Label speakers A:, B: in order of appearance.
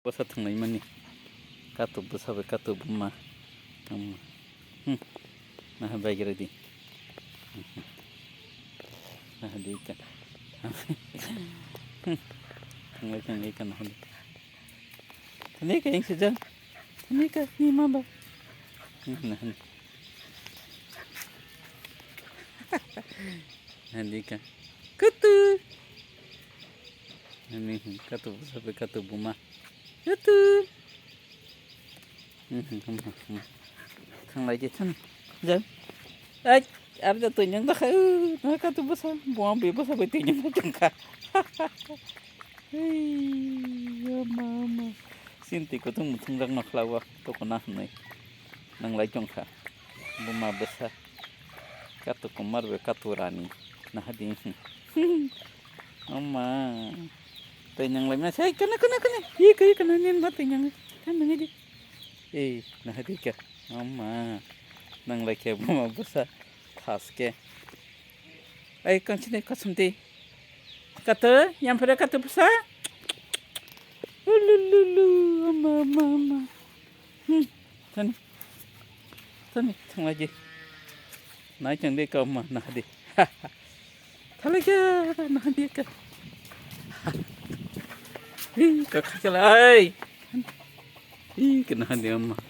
A: Basa tangnay man ni katubo sabi katubo ma nahabay gira di nahadi ka tanggay ka nahadi tanggay ka yung sadyan tanggay ka ni mama nahadi ka kutu katubo sabi katubo ma Itu, thằng này chị thân, dân, ấy, ăn cho tự nhiên nó khai, nó cá tụ bớt sao, buông bị bớt sao bị tự nhiên nó chẳng cả, mama, xin tị có thằng một thằng răng nọc lao tôi còn nát này, nang lấy chẳng cả, buông mà bớt sao, cá tụ cũng mất về cá tụ rani, nah đi, mama. Tenyang lain saya kena iya kena nin mah tenyang kan nang di nah di ka mama nang lagi mama besar tas ke kan sini kasumti kata yang pada kata besar lulu mama tani tang lagi naik yang di kau mah nah di talaga nah di ka kakak celai. Ih, kena dia mah.